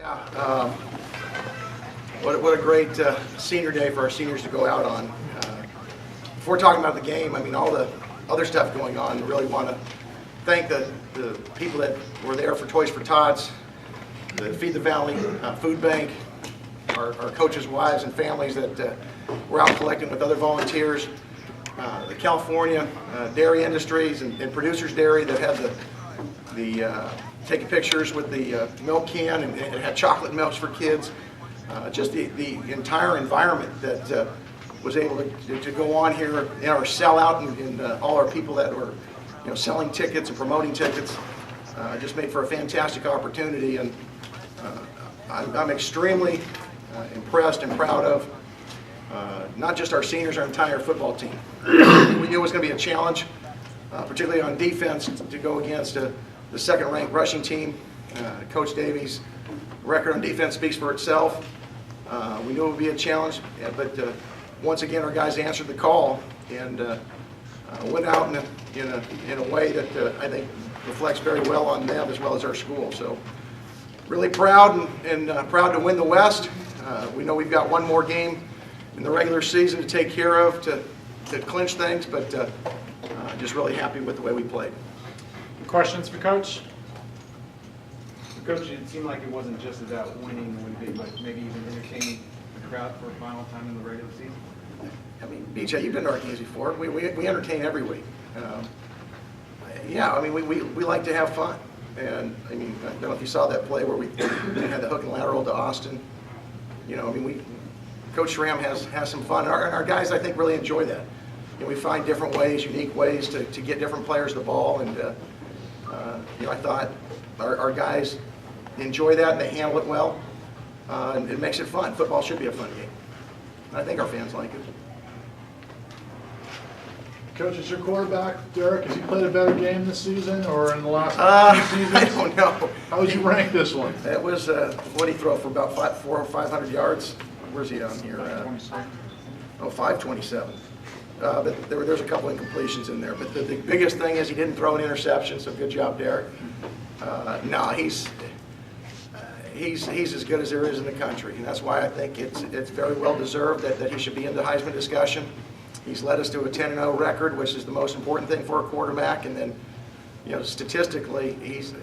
Yeah, what a great senior day for our seniors to go out on. Before talking about the game, I mean, all the other stuff going on, I really want to thank the people that were there for Toys for Tots, the Feed the Valley Food Bank, our coaches' wives and families that were out collecting with other volunteers, the California dairy industries and Producers Dairy that had the taking pictures with the milk can and had chocolate milks for kids. Just the entire environment that was able to go on here, our sellout and all our people that were selling tickets and promoting tickets just made for a fantastic opportunity, and I'm extremely impressed and proud of not just our seniors, our entire football team. We knew it was going to be a challenge, particularly on defense, to go against the second-ranked rushing team. Coach Davies' record on defense speaks for itself. We knew it would be a challenge, but once again, our guys answered the call and went out in a way that I think reflects very well on them as well as our school. So really proud and proud to win the West. We know we've got one more game in the regular season to take care of to clinch things, but just really happy with the way we played. Questions for Coach? Coach, it seemed like it wasn't just about winning, but maybe even entertaining the crowd for a final time in the regular season. I mean, BJ, you've been to our games before. We entertain every week. Yeah, I mean, we like to have fun. And I mean, I don't know if you saw that play where we had the hook and lateral to Austin. I mean, Coach Schramm has some fun. And our guys, I think, really enjoy that. We find different ways, unique ways to get different players the ball. And I thought our guys enjoy that and they handle it well. And it makes it fun. Football should be a fun game. And I think our fans like it. Coach, is your quarterback, Derek, has he played a better game this season or in the last few seasons? I don't know. How would you rank this one? That was, what did he throw for about 400 or 500 yards? Where's he on here? 527. But there's a couple incompletions in there. But the biggest thing is he didn't throw an interception, so good job, Derek. No, he's as good as there is in the country, and that's why I think it's very well deserved that he should be in the Heisman discussion. He's led us to a 10-0 record, which is the most important thing for a quarterback, and then statistically he's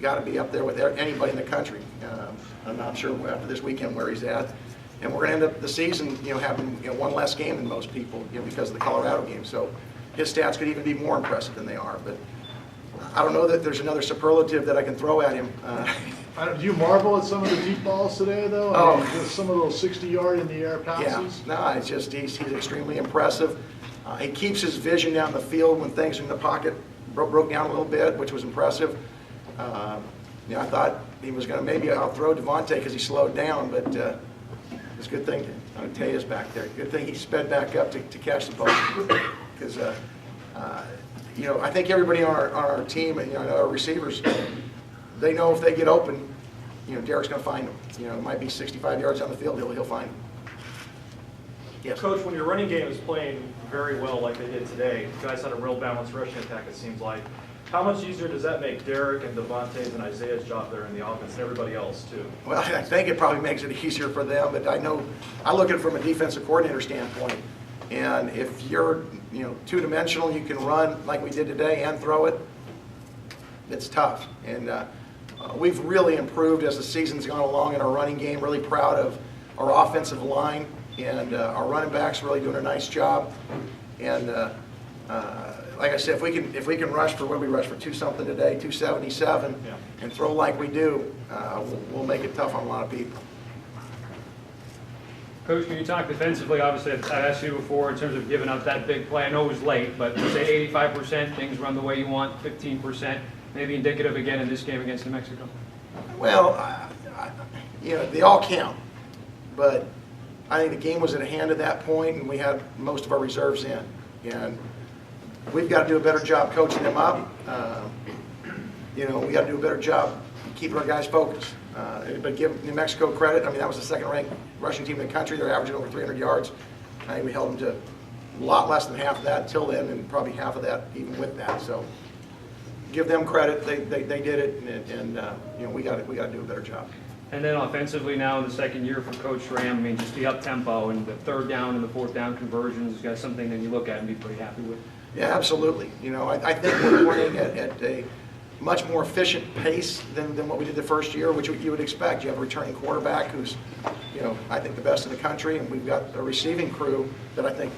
got to be up there with anybody in the country. I'm not sure after this weekend where he's at, and we're going to end up the season having one less game than most people because of the Colorado game. So his stats could even be more impressive than they are, but I don't know that there's another superlative that I can throw at him. Do you marvel at some of the deep balls today, though? I mean, just some of those 60-yard in the air passes? Yeah, no, it's just he's extremely impressive. He keeps his vision down the field when things in the pocket broke down a little bit, which was impressive. I thought he was going to maybe outthrow Devontae because he slowed down, but it's a good thing Taya's back there. Good thing he sped back up to catch the ball because I think everybody on our team and our receivers, they know if they get open, Derek's going to find them. It might be 65 yards down the field, he'll find them. Yes. Coach, when your running game is playing very well like they did today, you guys had a real balanced rushing attack, it seems like. How much easier does that make Derek and Devontae's and Isaiah's job there in the offense and everybody else, too? Well, I think it probably makes it easier for them, but I look at it from a defensive coordinator standpoint. And if you're two-dimensional, you can run like we did today and throw it, it's tough. And we've really improved as the season's gone along in our running game. Really proud of our offensive line, and our running backs really doing a nice job. And like I said, if we can rush for what we rushed for 2-something today, 277, and throw like we do, we'll make it tough on a lot of people. Coach, when you talk defensively, obviously I asked you before in terms of giving up that big play. I know it was late, but say 85%, things run the way you want, 15%, maybe indicative again in this game against New Mexico. Well, they all count, but I think the game was at hand at that point, and we had most of our reserves in, and we've got to do a better job coaching them up. We got to do a better job keeping our guys focused. But give New Mexico credit. I mean, that was the second-ranked rushing team in the country. They're averaging over 300 yards. I think we held them to a lot less than half of that until then, and probably half of that even with that. So give them credit. They did it, and we got to do a better job. And then offensively now in the second year for Coach Ram, I mean, just the up-tempo and the third down and the fourth down conversions is guys something that you look at and be pretty happy with. Yeah, absolutely. You know, I think we're playing at a much more efficient pace than what we did the first year, which you would expect. You have a returning quarterback who's, you know, I think the best in the country, and we've got a receiving crew that I think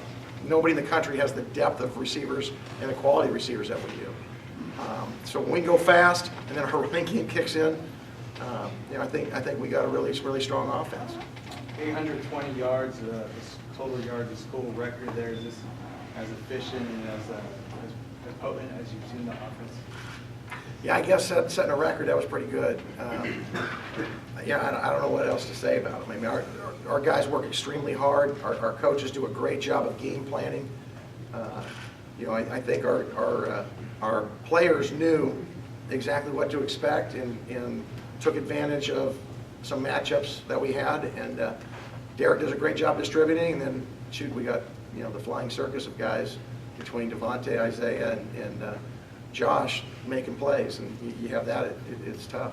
nobody in the country has the depth of receivers and the quality of receivers that we do. So when we go fast and then our running game kicks in, you know, I think we got a really strong offense. 820 yards, total yards, the school record there. Is this as efficient and as potent as you've seen the offense? Yeah, I guess setting a record, that was pretty good. Yeah, I don't know what else to say about it. I mean, our guys work extremely hard. Our coaches do a great job of game planning. You know, I think our players knew exactly what to expect and took advantage of some matchups that we had. And Derek does a great job distributing. And then, shoot, we got, you know, the flying circus of guys between Devontae, Isaiah, and Josh making plays. And you have that, it's tough.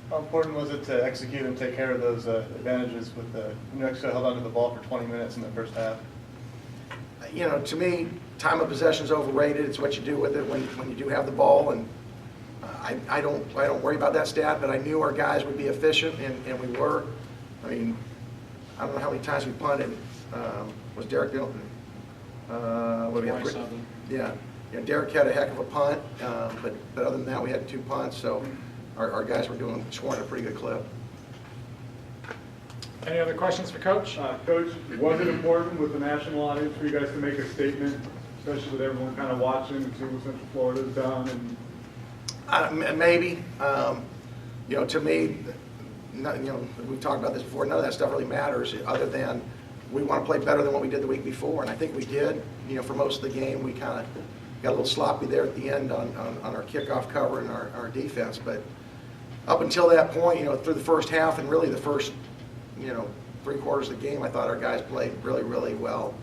How important was it to execute and take care of those advantages with New Mexico held onto the ball for 20 minutes in the first half? You know, to me, time of possession is overrated. It's what you do with it when you do have the ball. And I don't worry about that stat, but I knew our guys would be efficient, and we were. I mean, I don't know how many times we punted. Was Derek doing? What do we have? Yeah. You know, Derek had a heck of a punt, but other than that, we had 2 punts. So our guys were scoring a pretty good clip. Any other questions for Coach? Coach, was it important with the national audience for you guys to make a statement, especially with everyone kind of watching and seeing what Central Florida's done? And Maybe. You know, to me, you know, we've talked about this before. None of that stuff really matters, other than we want to play better than what we did the week before, and I think we did. You know, for most of the game, we kind of got a little sloppy there at the end on our kickoff cover and our defense. But up until that point, you know, through the first half and really the first, you know, 3 quarters of the game, I thought our guys played really well.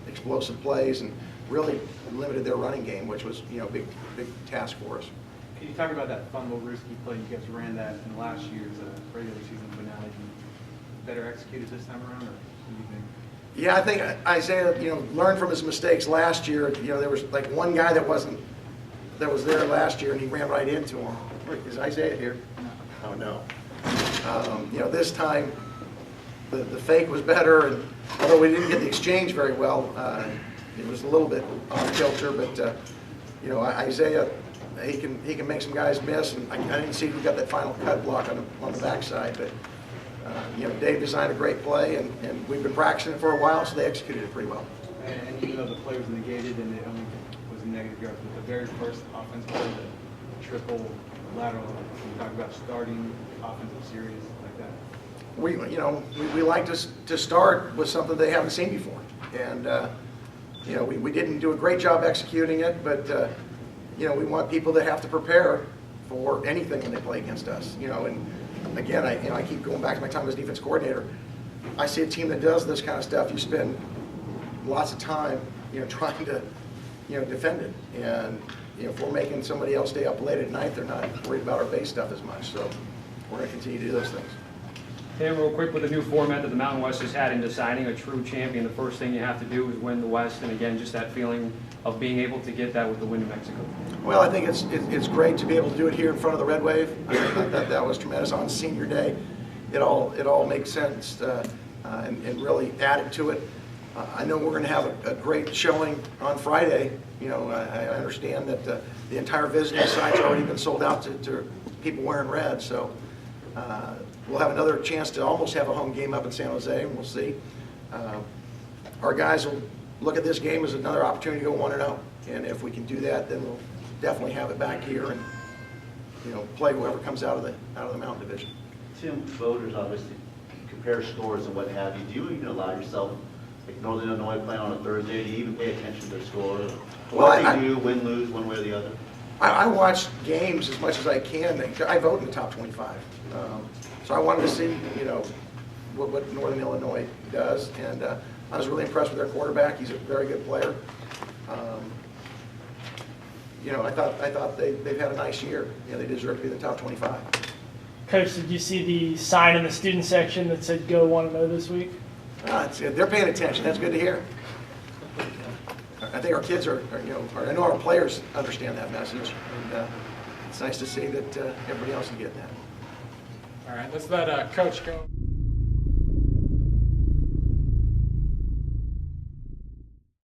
Explosive plays and really limited their running game, which was, you know, a big task for us. Can you talk about that fumble risky play? You guys ran that in last year's regular season finale. Better executed this time around, or what do you think? Yeah, I think Isaiah, you know, learned from his mistakes last year. You know, there was like one guy that was there last year, and he ran right into him. Wait, is Isaiah here? Oh no. You know, this time the fake was better, and although we didn't get the exchange very well, it was a little bit off kilter. But you know, Isaiah, he can make some guys miss, and I didn't see who got that final cut block on the backside, but. You know, Dave designed a great play, and we've been practicing it for a while, so they executed it pretty well. And even though the play was negated and it only was negative yards, but the very first offense play, the triple lateral, can you talk about starting offensive series like that? We like to start with something they haven't seen before, and you know, we didn't do a great job executing it, but you know, we want people to have to prepare for anything when they play against us. You know, and again, I keep going back to my time as defense coordinator. I see a team that does this kind of stuff. You spend lots of time, you know, trying to, you know, defend it. And you know, if we're making somebody else stay up late at night, they're not worried about our base stuff as much. So we're going to continue to do those things. And real quick, with the new format that the Mountain West has had in deciding a true champion, the first thing you have to do is win the West. And again, just that feeling of being able to get that with the win in Mexico. Well, I think it's great to be able to do it here in front of the Red Wave. I thought that was tremendous on Senior Day. It all makes sense and really added to it. I know we're going to have a great showing on Friday. You know, I understand that the entire visiting side's already been sold out to people wearing red. So we'll have another chance to almost have a home game up in San Jose, and we'll see. Our guys will look at this game as another opportunity to go 1-0. And if we can do that, then we'll definitely have it back here and, you know, play whoever comes out of the Mountain Division. Tim, voters obviously compare scores and what have you. Do you even allow yourself, like Northern Illinois playing on a Thursday, do you even pay attention to their score? What they do, win, lose, one way or the other? I watch games as much as I can. I vote in the top 25. So I wanted to see, you know, what Northern Illinois does. And I was really impressed with their quarterback. He's a very good player. You know, I thought they've had a nice year. You know, they deserve to be in the top 25. Coach, did you see the sign in the student section that said "Go 1-0 this week"? It's good. They're paying attention. That's good to hear. I think our kids are I know our players understand that message, and it's nice to see that everybody else is getting that. All right, let's let Coach go.